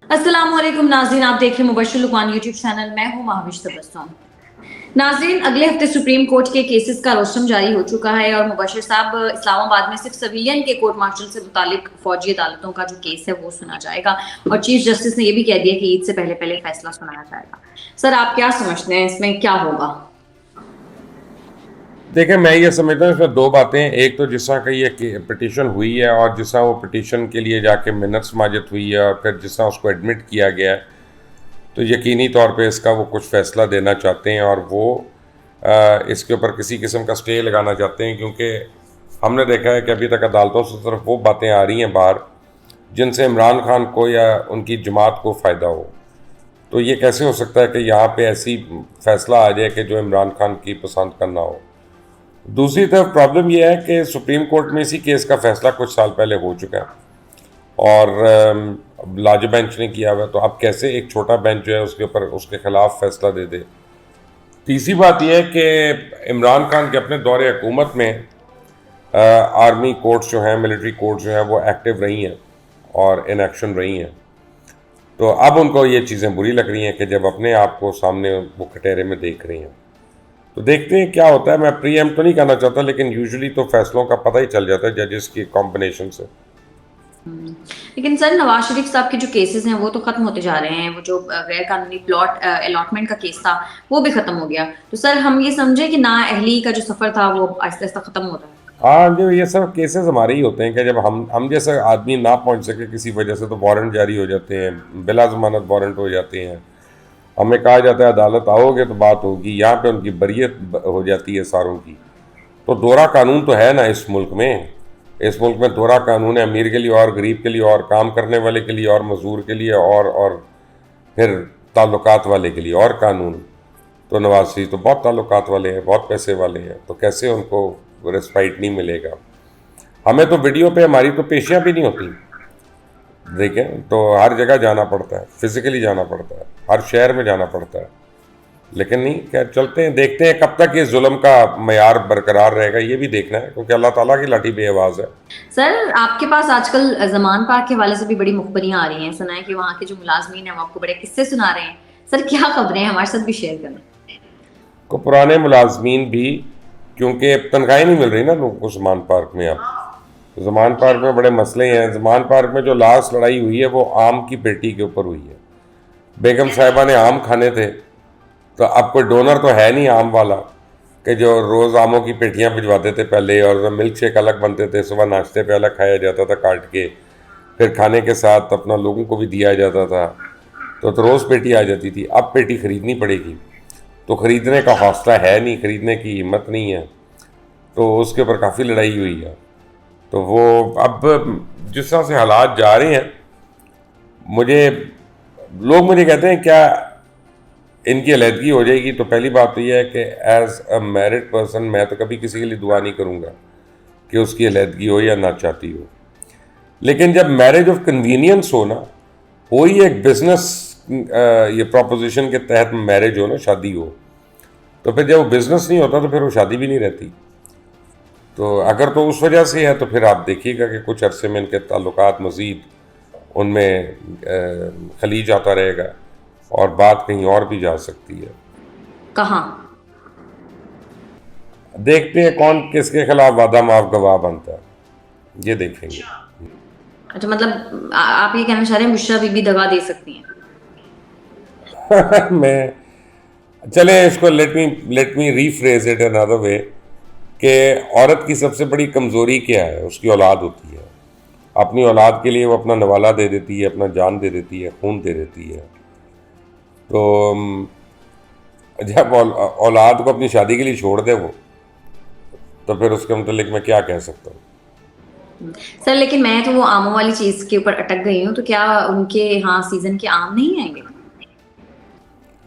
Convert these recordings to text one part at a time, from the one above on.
अस्सलामुअलैकुम नाज़रीन, आप देख रहे हैं मुबश्शिर लुकमान यूट्यूब चैनल। मैं हूं महाविश तबस्सुम। नाज़रीन, अगले हफ्ते सुप्रीम कोर्ट के केसेस का रोस्टम जारी हो चुका है और मुबश्शिर साहब इस्लामाबाद में सिर्फ सिविलियन के कोर्ट मार्शल से मुतालिक फौजी अदालतों का जो केस है वो सुना जाएगा और चीफ जस्टिस ने यह भी कह दिया कि ईद से पहले पहले फैसला सुनाया जाएगा। सर, आप क्या समझते हैं, इसमें क्या होगा? देखिए, मैं ये समझता हूँ इसमें दो बातें। एक तो जिस तरह का ये पिटीशन हुई है और जिस तरह वो पिटीशन के लिए जाके मिन्नत समाजत हुई है और फिर जिस तरह उसको एडमिट किया गया है, तो यकीनी तौर पे इसका वो कुछ फ़ैसला देना चाहते हैं और वो इसके ऊपर किसी किस्म का स्टे लगाना चाहते हैं, क्योंकि हमने देखा है कि अभी तक अदालतों से तरफ वो बातें आ रही हैं बाहर जिनसे इमरान खान को या उनकी जमात को फ़ायदा हो। तो ये कैसे हो सकता है कि यहाँ पे ऐसी फ़ैसला आ जाए कि जो इमरान खान की पसंद का ना हो। दूसरी तरफ प्रॉब्लम यह है कि सुप्रीम कोर्ट में इसी केस का फैसला कुछ साल पहले हो चुका है और लार्ज बेंच ने किया हुआ है, तो अब कैसे एक छोटा बेंच जो है उसके ऊपर उसके खिलाफ फैसला दे दे। तीसरी बात यह है कि इमरान खान के अपने दौरे हुकूमत में आर्मी कोर्ट्स जो हैं, मिलिट्री कोर्ट्स जो हैं, वो एक्टिव रही हैं और इन एक्शन रही हैं। तो अब उनको ये चीज़ें बुरी लग रही हैं कि जब अपने आप को सामने वो कटहरे में देख रही हैं। तो देखते हैं क्या होता है। मैं प्रीएम तो नहीं करना चाहता, लेकिन यूजुअली तो फैसलों का पता ही चल जाता है जजेस की कॉम्बिनेशन से। लेकिन सर, नवाज शरीफ साहब के जो केसेस हैं वो तो खत्म होते जा रहे हैं। वो जो गैर कानूनी प्लॉट अलॉटमेंट का केस था वो भी खत्म हो गया। तो सर, हम ये समझे कि ना अहली का जो सफर था वो आहिस्ता आहिस्ता खत्म हो रहा है। हाँ, जो ये सब केसेस हमारे ही होते हैं कि जब हम जैसे आदमी ना पहुंच सके किसी वजह से, तो वारंट जारी हो जाते हैं, बिला जमानत वारंट हो जाते हैं। हमें कहा जाता है अदालत आओगे तो बात होगी, यहाँ पे उनकी बरियत हो जाती है सारों की। तो दोहरा कानून तो है ना इस मुल्क में। इस मुल्क में दोहरा कानून है, अमीर के लिए और गरीब के लिए और काम करने वाले के लिए और मजदूर के लिए और फिर ताल्लुकात वाले के लिए और कानून। तो नवाज शरीफ तो बहुत ताल्लुकात वाले हैं, बहुत पैसे वाले हैं, तो कैसे उनको रिस्पाइट नहीं मिलेगा। हमें तो वीडियो पे हमारी तो पेशियाँ भी नहीं होती, देखें तो हर जगह जाना पड़ता है, फिजिकली जाना पड़ता है, हर शहर में जाना पड़ता है। लेकिन नहीं, क्या चलते हैं, देखते हैं कब तक इस जुल्म का मयार बरकरार रहेगा, ये भी देखना है, क्योंकि अल्लाह ताला की लाठी बेआवाज़ है। सर, आपके पास आजकल जमान पार्क के हवाले से भी बड़ी मुखबरियां आ रही हैं। सुना है कि वहाँ के जो मुलाजमीन हैं वो आपको बड़े किस्से सुना रहे हैं। सर, क्या खबरें हैं, हमारे साथ भी शेयर करें। को पुराने मुलाजमीन भी, क्योंकि तनख्वाही नहीं मिल रही ना लोगों को जमान पार्क में। अब तो जमान पार्क में बड़े मसले हैं। जमान पार्क में जो लास्ट लड़ाई हुई है वो आम की पेटी के ऊपर हुई है। बेगम साहिबा ने आम खाने थे, तो अब कोई डोनर तो है नहीं आम वाला कि जो रोज़ आमों की पेटियां भिजवाते थे पहले, और मिल्क शेक अलग बनते थे, सुबह नाश्ते पे अलग खाया जाता था काट के, फिर खाने के साथ अपना लोगों को भी दिया जाता था। तो रोज़ पेटी आ जाती थी। अब पेटी ख़रीदनी पड़ेगी, तो ख़रीदने का हौसला है नहीं, ख़रीदने की हिम्मत नहीं है। तो उसके ऊपर काफ़ी लड़ाई हुई है। तो वो अब जिस तरह से हालात जा रहे हैं, मुझे लोग मुझे कहते हैं क्या इनकी अलहदगी हो जाएगी। तो पहली बात तो यह है कि एज़ अ मैरिड पर्सन मैं तो कभी किसी के लिए दुआ नहीं करूँगा कि उसकी अलहदगी हो या ना चाहती हो। लेकिन जब मैरिज ऑफ कन्वीनियंस हो ना, हो ही एक बिज़नेस, ये प्रपोजिशन के तहत मैरिज हो ना, शादी हो, तो फिर जब वो बिज़नेस नहीं होता तो फिर वो शादी भी नहीं रहती। तो अगर तो उस वजह से है तो फिर आप देखिएगा कि कुछ अरसे में इनके ताल्लुकात मज़ीद उनमें खलीज आता रहेगा और बात कहीं और भी जा सकती है। कहाँ? देखते हैं कौन किसके खिलाफ वादा माफ गवाह बनता है, ये देखेंगे। अच्छा, मतलब आप ये कहना चाह रहे हैं बुशरा बीबी दगा दे सकती हैं? मैं चले इसको let me rephrase it another way कि औरत की सबसे बड़ी कमज़ोरी क्या है? उसकी औलाद होती है। अपनी औलाद के लिए वो अपना नवाला दे देती है, अपना जान दे देती है, खून दे देती है। तो जब औलाद को अपनी शादी के लिए छोड़ दे वो, तो फिर उसके मतलब मैं क्या कह सकता हूँ। सर, लेकिन मैं तो वो आमों वाली चीज के ऊपर अटक गई हूँ। तो क्या उनके यहाँ सीजन के आम नहीं आएंगे?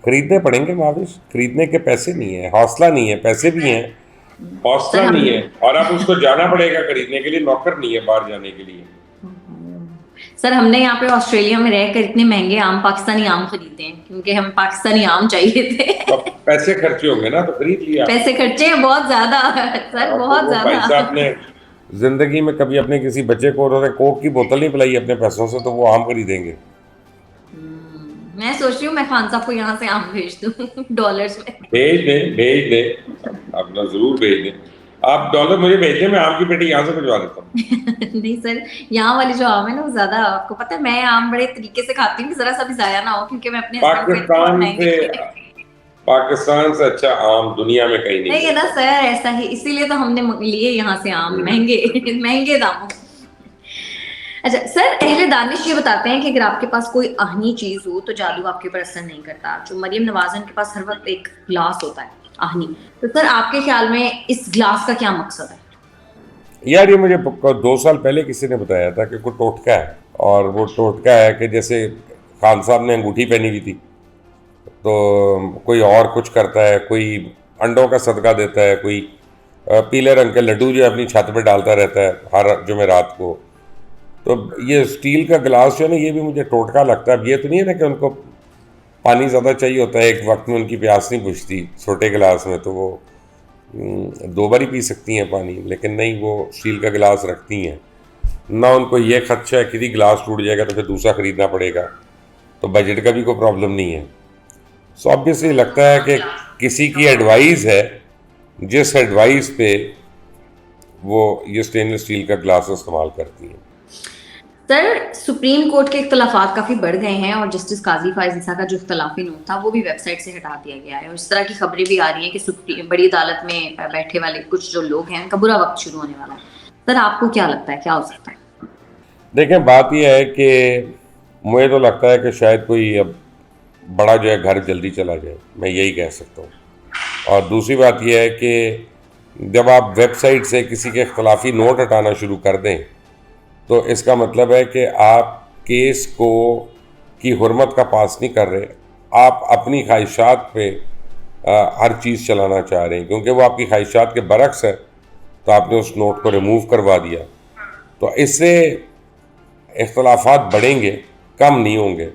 खरीदने पड़ेंगे महाविश, खरीदने के पैसे नहीं है, हौसला नहीं है, पैसे भी हैं, सर हौसला हम नहीं है, और अब उसको जाना पड़ेगा खरीदने के लिए, नौकर नहीं है बाहर जाने के लिए। सर, हमने यहाँ पे ऑस्ट्रेलिया में रहकर इतने महंगे आम, पाकिस्तानी आम खरीदे हैं क्योंकि हम पाकिस्तानी आम चाहिए थे। तो पैसे खर्चे होंगे ना, तो खरीद लिया। पैसे खर्चे हैं बहुत ज्यादा। सर, तो बहुत वो भाई ज्यादा। साहब ने जिंदगी में कभी अपने किसी बच्चे को उन्होंने कोक की बोतल नहीं पिलाई अपने पैसों से, तो वो आम खरीदेंगे। मैं सोच रही हूँ मैं खान साहब को यहाँ से आम भेज दूँ डॉलर्स में। भेज दें, अपना जरूर भेज दें। आप डॉलर मुझे भेज दें, मैं आम की पेटी यहाँ से भिजवा देता हूँ। नहीं सर, यहाँ वाली जो आम है ना वो ज्यादा, आपको पता है मैं आम बड़े तरीके से खाती हूँ कि जरा सा भी जाया ना हो, क्योंकि मैं अपने हस्बैंड को इतने बहुत पाकिस्तान महंगे से पाकिस्तान से अच्छा आम दुनिया में कहीं नहीं नहीं है ना मिलता। सर, ऐसा ही इसीलिए तो हमने लिए यहाँ से आम महंगे महंगे दामों। अच्छा सर, अहले दानिश ये बताते हैं कि अगर आपके पास कोई आहनी चीज हो तो जादू आपके ऊपर असर नहीं करता। जो मरियम नवाज के पास हर वक्त एक ग्लास होता है आहनी, तो सर आपके ख्याल में इस ग्लास का क्या मकसद है? यार ये मुझे 2 साल पहले किसी ने बताया था कि कोई टोटका है, और वो टोटका है कि जैसे खान साहब ने अंगूठी पहनी हुई थी, तो कोई और कुछ करता है, कोई अंडों का सदका देता है, कोई पीले रंग के लड्डू जो है अपनी छत पे डालता रहता है हर जुमेरात को। तो ये स्टील का गिलास जो है ना, ये भी मुझे टोटका लगता है। अब ये तो नहीं है ना कि उनको पानी ज़्यादा चाहिए होता है, एक वक्त में उनकी प्यास नहीं बुझती छोटे गिलास में, तो वो 2 बार ही पी सकती हैं पानी, लेकिन नहीं, वो स्टील का गिलास रखती हैं ना। उनको ये खदशा है कि गिलास टूट जाएगा तो फिर दूसरा ख़रीदना पड़ेगा, तो बजट का भी कोई प्रॉब्लम नहीं है। सो ऑब्वियसली लगता है कि किसी की एडवाइस है, जिस एडवाइस पे वो ये स्टेनलेस स्टील का ग्लास इस्तेमाल करती हैं। सर सुप्रीम कोर्ट के इख्तलाफात काफी बढ़ गए हैं और जस्टिस काजी फायज ईसा का जो इख्तलाफी नोट था वो भी वेबसाइट से हटा दिया गया है, और इस तरह की खबरें भी आ रही हैं कि बड़ी अदालत में बैठे वाले कुछ जो लोग हैं उनका बुरा वक्त शुरू होने वाला है। सर आपको क्या लगता है क्या हो सकता है? देखें, बात यह है कि मुझे तो लगता है कि शायद कोई अब बड़ा जो है घर जल्दी चला जाए, मैं यही कह सकता हूँ। और दूसरी बात यह है कि जब आप वेबसाइट से किसी के इख्तलाफी नोट हटाना शुरू कर दें, तो इसका मतलब है कि आप केस को की हुर्मत का पास नहीं कर रहे, आप अपनी ख्वाहिशात पे हर चीज़ चलाना चाह रहे हैं, क्योंकि वो आपकी ख्वाहिशात के बरक्स है, तो आपने उस नोट को रिमूव करवा दिया। तो इससे इख्तलाफात बढ़ेंगे, कम नहीं होंगे।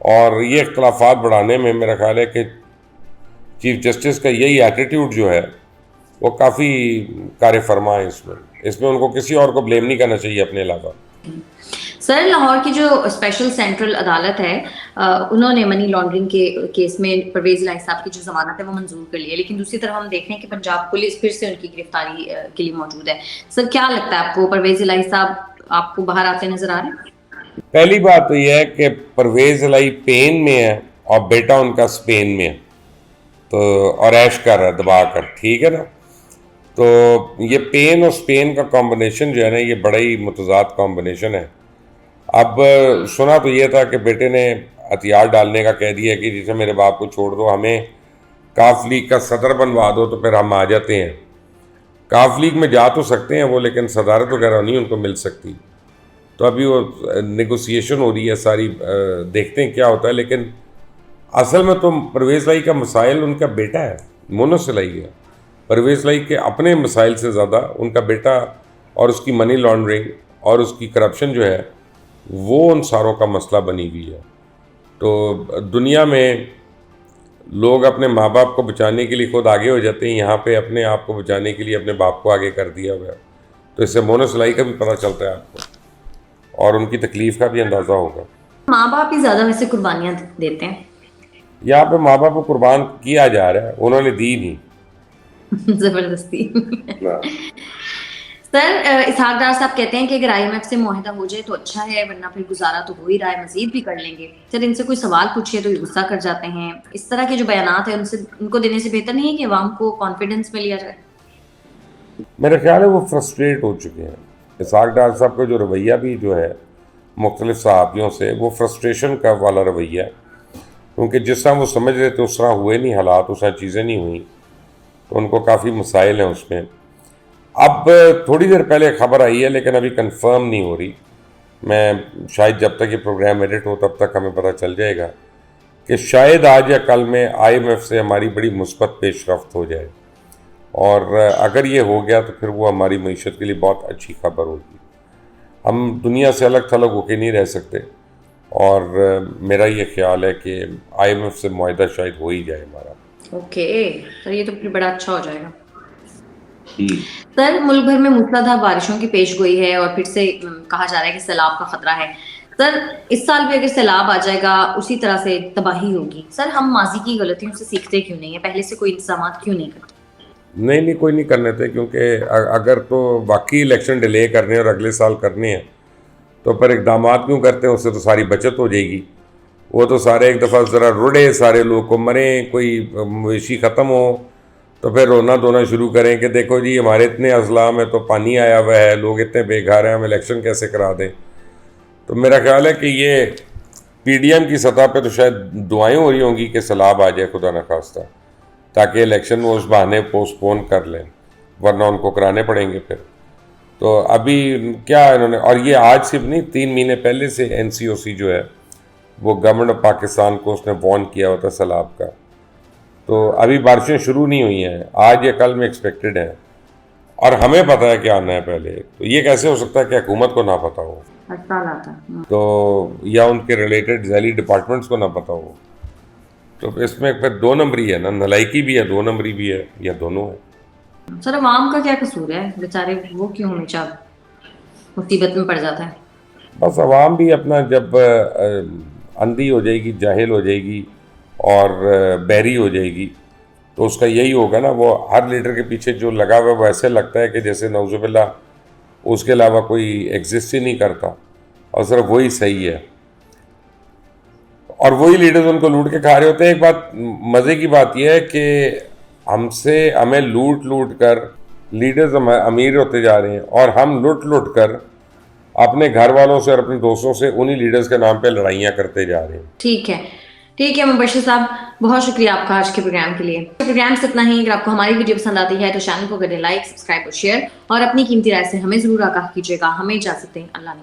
और ये इख्तलाफात बढ़ाने में मेरा ख्याल है कि चीफ जस्टिस का यही एटीट्यूड जो है वो काफ़ी कार फरमा है। इसमें उनको किसी और को ब्लेम नहीं करना चाहिए अपने अलावा। सर लाहौर की जो स्पेशल सेंट्रल अदालत है उन्होंने मनी लॉन्ड्रिंग के केस में परवेज इलाही साहब की जो जमानत है वो मंजूर कर ली है, लेकिन दूसरी तरफ हम देख रहे हैं कि पंजाब पुलिस फिर से उनकी गिरफ्तारी के लिए मौजूद है। सर क्या लगता है आपको, परवेज इलाही साहब आपको बाहर आते नजर आ रहे हैं? पहली बात तो यह है कि परवेज इलाही पेन में है और बेटा उनका स्पेन में है, तो और ऐश कर रहा है दबा कर, ठीक है ना। तो ये पेन और स्पेन का कॉम्बिनेशन जो है ना, ये बड़ा ही मुतजाद कॉम्बिनेशन है। अब सुना तो ये था कि बेटे ने हथियार डालने का कह दिया कि जैसे मेरे बाप को छोड़ दो, हमें काफ लीग का सदर बनवा दो तो फिर हम आ जाते हैं। काफ लीग में जा तो सकते हैं वो, लेकिन सदारत वगैरह नहीं उनको मिल सकती। तो अभी वो नेगोशिएशन हो रही है सारी, देखते हैं क्या होता है। लेकिन असल में तो परवेज इलाही का मसाइल उनका बेटा है, मोनस इलाही है। परवेज इलाही के अपने मसाइल से ज़्यादा उनका बेटा और उसकी मनी लॉन्ड्रिंग और उसकी करप्शन जो है वो उन सारों का मसला बनी हुई है। तो दुनिया में लोग अपने माँ बाप को बचाने के लिए खुद आगे हो जाते हैं, यहाँ पे अपने आप को बचाने के लिए अपने बाप को आगे कर दिया हुआ है। तो इससे मोनस इलाही का भी पता चलता है आपको, और उनकी तकलीफ़ का भी अंदाज़ा होगा। माँ बाप ही ज्यादा वैसे कुर्बानियां देते हैं। यहाँ पे माँ बाप को कुर्बान किया जा रहा है, उन्होंने दी नहीं। जबरदस्ती। सर इसहाक डार साहब कहते हैं कि अगर आईएमएफ से मुआहदा हो जाए तो अच्छा है, वरना फिर गुजारा तो हो ही रहा है, मजीद भी कर लेंगे। सर इनसे कोई सवाल पूछिए तो ये गुस्सा कर जाते हैं। इस तरह के जो बयानात है उनको देने से बेहतर नहीं है कि अवाम को कॉन्फिडेंस में लिया जाए? मेरा ख्याल है वो फ्रस्ट्रेट हो चुके हैं। इसहाक डार साहब का जो रवैया भी जो है मुख्तलिफ सहाफ़ियों से, वो फ्रस्ट्रेशन का वाला रवैया है, क्योंकि जिस तरह वो समझ रहे थे उस तरह हुए नहीं हालात, उस तरह चीज़ें नहीं हुई, तो उनको काफ़ी मसाइल हैं उसमें। अब थोड़ी देर पहले खबर आई है, लेकिन अभी कंफर्म नहीं हो रही। मैं शायद जब तक ये प्रोग्राम एडिट हो तब तक हमें पता चल जाएगा कि शायद आज या कल में आईएमएफ से हमारी बड़ी मुस्बत पेशरफ्त हो जाए, और अगर ये हो गया तो फिर वो हमारी मईशत के लिए बहुत अच्छी खबर होगी। हम दुनिया से अलग थलग होके नहीं रह सकते, और मेरा ये ख्याल है कि आईएमएफ से मुआहदा शायद हो ही जाए हमारा। ओके सर, ये तो फिर बड़ा अच्छा हो जाएगा। सर मुल्क भर में मूसलाधार बारिशों की पेशगोई है और फिर से कहा जा रहा है कि सैलाब का खतरा है। सर इस साल भी अगर सैलाब आ जाएगा उसी तरह से तबाही होगी, सर हम माजी की गलतियों से सीखते क्यों नहीं है, पहले से कोई इंतजाम क्यों नहीं करते? नहीं कोई नहीं करने थे, क्योंकि अगर तो वाकई इलेक्शन डिले करने हैं और अगले साल करने हैं तो पर इकदाम क्यों करते हैं? उससे तो सारी बचत हो जाएगी। वो तो सारे एक दफ़ा ज़रा रुड़े, सारे लोग को मरें, कोई मवेशी ख़त्म हो तो फिर रोना धोना शुरू करें कि देखो जी हमारे इतने अजलाम है तो पानी आया हुआ है, लोग इतने बेघर हैं, हम इलेक्शन कैसे करा दें। तो मेरा ख्याल है कि ये पीडीएम की सतह पे तो शायद दुआएं हो रही होंगी कि सैलाब आ जाए खुदा न खास्ता, ताकि इलेक्शन वो उस बहाने पोस्टपोन कर लें, वरना उनको कराने पड़ेंगे फिर। तो अभी क्या इन्होंने, और ये आज सिर्फ नहीं, 3 महीने पहले से एनसीओसी जो है वो गवर्नमेंट ऑफ पाकिस्तान को उसने वार्न किया होता सैलाब का। तो अभी बारिशें शुरू नहीं हुई हैं, आज या कल में एक्सपेक्टेड है, और हमें पता है क्या आना है पहले। तो ये कैसे हो सकता है कि हुकूमत को ना पता हो, तो या उनके रिलेटेड झैली डिपार्टमेंट्स को ना पता हो? तो इसमें फिर 2 नंबरी है ना, नलायकी भी है, 2 नंबरी भी है, या दोनों है। सर अवाम का क्या कसूर है, बेचारे वो क्यों हमेशा मुसीबत में पड़ जाता है? बस अवाम भी अपना जब अंधी हो जाएगी, जाहिल हो जाएगी और बहरी हो जाएगी तो उसका यही होगा ना, वो हर लीडर के पीछे जो लगा हुआ है वो ऐसे लगता है कि जैसे नौजुबिल्ला उसके अलावा कोई एग्जिस्ट ही नहीं करता और सिर्फ वही सही है, और वही लीडर्स उनको लूट के खा रहे होते हैं। एक बात मज़े की बात यह है कि हमें लूट कर लीडर्स अमीर होते जा रहे हैं और हम लूट कर अपने घर वालों से और अपने दोस्तों से उन्हीं लीडर्स के नाम पे लड़ाइयाँ करते जा रहे हैं। ठीक है मुबशिर साहब, बहुत शुक्रिया आपका आज के प्रोग्राम के लिए। प्रोग्राम से इतना ही। अगर आपको हमारी वीडियो पसंद आती है तो चैनल को करें लाइक, सब्सक्राइब और शेयर, और अपनी कीमती राय से हमें जरूर आगाह कीजिएगा। हमें इजाजत दें, अल्लाह ने